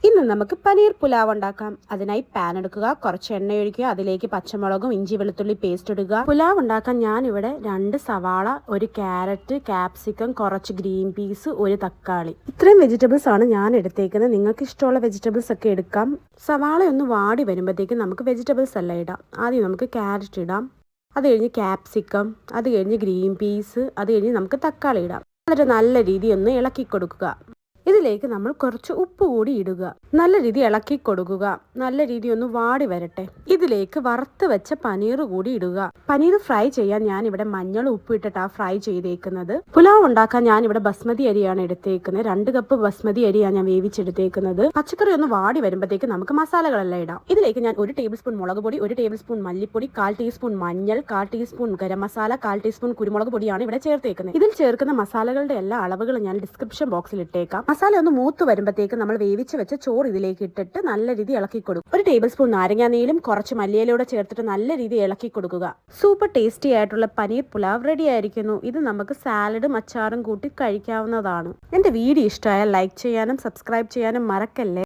ഇന്ന് നമുക്ക് പനീർ പുലാവ് ഉണ്ടാക്കാം. അതിനായി പാൻ എടുക്കുക, കുറച്ച് എണ്ണ ഒഴിക്കുക, അതിലേക്ക് പച്ചമുളകും ഇഞ്ചി വെളുത്തുള്ളി പേസ്റ്റ് ഇടുക. പുലാവ് ഉണ്ടാക്കാൻ ഞാനിവിടെ 2 സവാള, 1 ക്യാരറ്റ്, ക്യാപ്സിക്കം, കുറച്ച് ഗ്രീൻ പീസ്, 1 തക്കാളി, ഇത്രയും വെജിറ്റബിൾസ് ആണ് ഞാൻ എടുത്തേക്കുന്നത്. നിങ്ങൾക്ക് ഇഷ്ടമുള്ള വെജിറ്റബിൾസ് ഒക്കെ എടുക്കാം. സവാള ഒന്ന് വാടി വരുമ്പോഴത്തേക്കും നമുക്ക് വെജിറ്റബിൾസ് എല്ലാം ഇടാം. ആദ്യം നമുക്ക് ക്യാരറ്റ് ഇടാം, അത് കഴിഞ്ഞ് ക്യാപ്സിക്കം, അത് കഴിഞ്ഞ് ഗ്രീൻ പീസ്, അത് കഴിഞ്ഞ് നമുക്ക് തക്കാളി ഇടാം. എന്നിട്ട് നല്ല രീതിയിൽ ഒന്ന് ഇളക്കി കൊടുക്കുക. ഇതിലേക്ക് നമ്മൾ കുറച്ച് ഉപ്പ് കൂടി ഇടുക. നല്ല രീതി ഇളക്കി കൊടുക്കുക. നല്ല രീതി ഒന്ന് വാടി വരട്ടെ. ഇതിലേക്ക് വറുത്ത് വെച്ച പനീർ കൂടി ഇടുക. പനീർ ഫ്രൈ ചെയ്യാൻ ഞാൻ ഇവിടെ മഞ്ഞൾ ഉപ്പ് ഇട്ടിട്ടാ ഫ്രൈ ചെയ്തേക്കുന്നത്. പുലാവ് ഉണ്ടാക്കാൻ ഞാൻ ഇവിടെ ബസ്മതി അരിയാണ് എടുത്തേക്കുന്നത്. 2 കപ്പ് ബസ്മതി അരിയാണ് ഞാൻ വേവിച്ചെടുത്തേക്കുന്നത്. പച്ചക്കറി ഒന്ന് വാടി വരുമ്പോഴത്തേക്ക് നമുക്ക് മസാലകളെല്ലാം ഇടാം. ഇതിലേക്ക് ഞാൻ 1 ടേബിൾ സ്പൂൺ മുളക് പൊടി, 1 ടേബിൾ സ്പൂൺ മല്ലിപ്പൊടി, 1/4 ടീസ്പൂൺ മഞ്ഞൾ, 1/4 ടീസ്പൂൺ ഗരം മസാല, 1/4 ടീസ്പൂൺ കുരുമുളക് പൊടിയാണ് ഇവിടെ ചേർത്തേക്കുന്നത്. ഇതിൽ ചേർക്കുന്ന മസാലകളുടെ എല്ലാ അളവുകളും ഞാൻ ഡിസ്ക്രിപ്ഷൻ ബോക്സിൽ ഇട്ടേക്കാം. മസാല ഒന്ന് മൂത്ത് വരുമ്പോഴത്തേക്ക് നമ്മൾ വേവിച്ച് വെച്ച ചോറ് ഇതിലേക്ക് ഇട്ടിട്ട് നല്ല രീതി ഇളക്കി കൊടുക്കും. 1 ടേബിൾ സ്പൂൺ നാരങ്ങാ നീരും കുറച്ച് മല്ലിയിലൂടെ ചേർത്തിട്ട് നല്ല രീതി ഇളക്കി കൊടുക്കുക. സൂപ്പർ ടേസ്റ്റി ആയിട്ടുള്ള പനീർ പുലാവ് റെഡി ആയിരിക്കുന്നു. ഇത് നമുക്ക് സാലഡും അച്ചാറും കൂട്ടി കഴിക്കാവുന്നതാണ്. എൻ്റെ വീഡിയോ ഇഷ്ടമായാൽ ലൈക്ക് ചെയ്യാനും സബ്സ്ക്രൈബ് ചെയ്യാനും മറക്കല്ലേ.